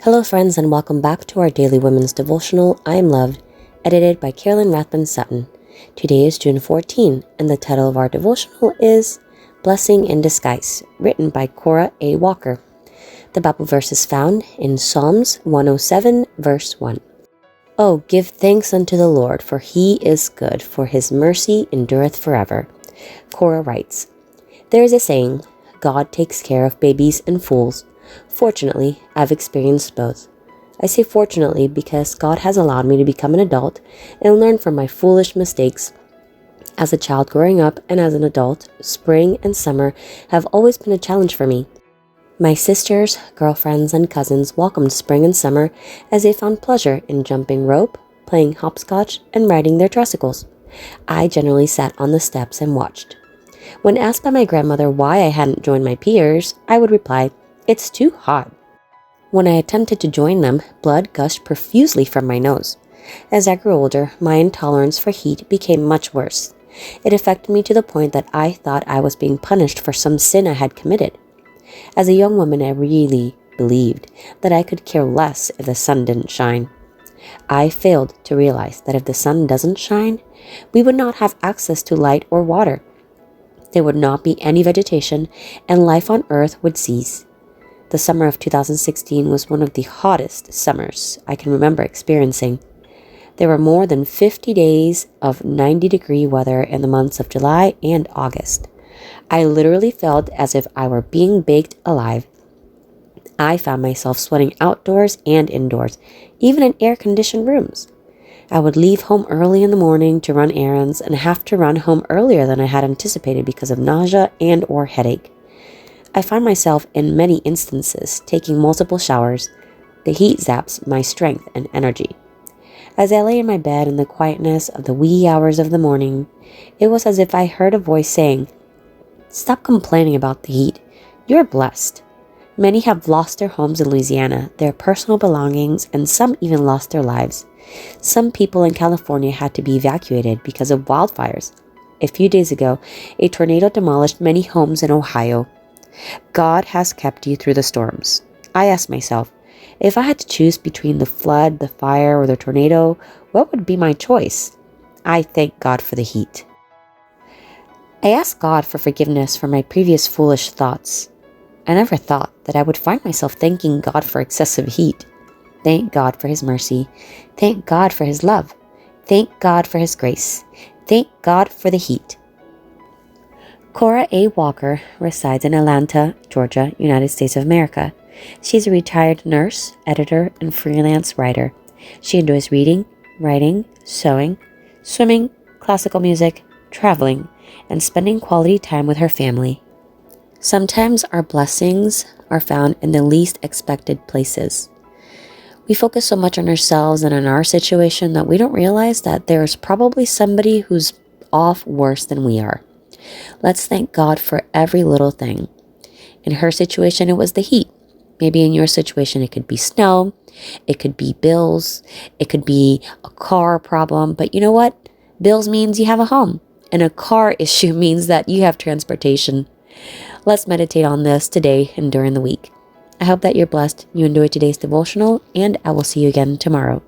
Hello, friends, and welcome back to our daily women's devotional, I Am Loved, edited by Carolyn Rathbun Sutton. Today is June 14, and the title of our devotional is Blessing in Disguise, written by Cora A. Walker. The Bible verse is found in Psalms 107, verse 1. Oh, give thanks unto the Lord, for he is good, for his mercy endureth forever. Cora writes, There is a saying, God takes care of babies and fools. Fortunately, I've experienced both. I say fortunately because God has allowed me to become an adult and learn from my foolish mistakes. As a child growing up and as an adult, spring and summer have always been a challenge for me. My sisters, girlfriends, and cousins welcomed spring and summer as they found pleasure in jumping rope, playing hopscotch, and riding their tricycles. I generally sat on the steps and watched. When asked by my grandmother why I hadn't joined my peers, I would reply, It's too hot. When I attempted to join them, blood gushed profusely from my nose. As I grew older, my intolerance for heat became much worse. It affected me to the point that I thought I was being punished for some sin I had committed. As a young woman, I really believed that I could care less if the sun didn't shine. I failed to realize that if the sun doesn't shine, we would not have access to light or water. There would not be any vegetation, and life on earth would cease. The summer of 2016 was one of the hottest summers I can remember experiencing. There were more than 50 days of 90-degree weather in the months of July and August. I literally felt as if I were being baked alive. I found myself sweating outdoors and indoors, even in air-conditioned rooms. I would leave home early in the morning to run errands and have to run home earlier than I had anticipated because of nausea and/or headache. I find myself in many instances taking multiple showers. The heat zaps my strength and energy. As I lay in my bed in the quietness of the wee hours of the morning, it was as if I heard a voice saying, Stop complaining about the heat. You're blessed. Many have lost their homes in Louisiana, their personal belongings, and some even lost their lives. Some people in California had to be evacuated because of wildfires. A few days ago, a tornado demolished many homes in Ohio. God has kept you through the storms. I ask myself, if I had to choose between the flood, the fire, or the tornado, what would be my choice? I thank God for the heat. I ask God for forgiveness for my previous foolish thoughts. I never thought that I would find myself thanking God for excessive heat. Thank God for his mercy. Thank God for his love. Thank God for his grace. Thank God for the heat. Cora A. Walker resides in Atlanta, Georgia, United States of America. She's a retired nurse, editor, and freelance writer. She enjoys reading, writing, sewing, swimming, classical music, traveling, and spending quality time with her family. Sometimes our blessings are found in the least expected places. We focus so much on ourselves and on our situation that we don't realize that there's probably somebody who's off worse than we are. Let's thank God for every little thing. In her situation, it was the heat. Maybe in your situation, it could be snow, it could be bills, it could be a car problem. But you know what? Bills means you have a home, and a car issue means that you have transportation. Let's meditate on this today and during the week. I hope that you're blessed, you enjoyed today's devotional, and I will see you again tomorrow.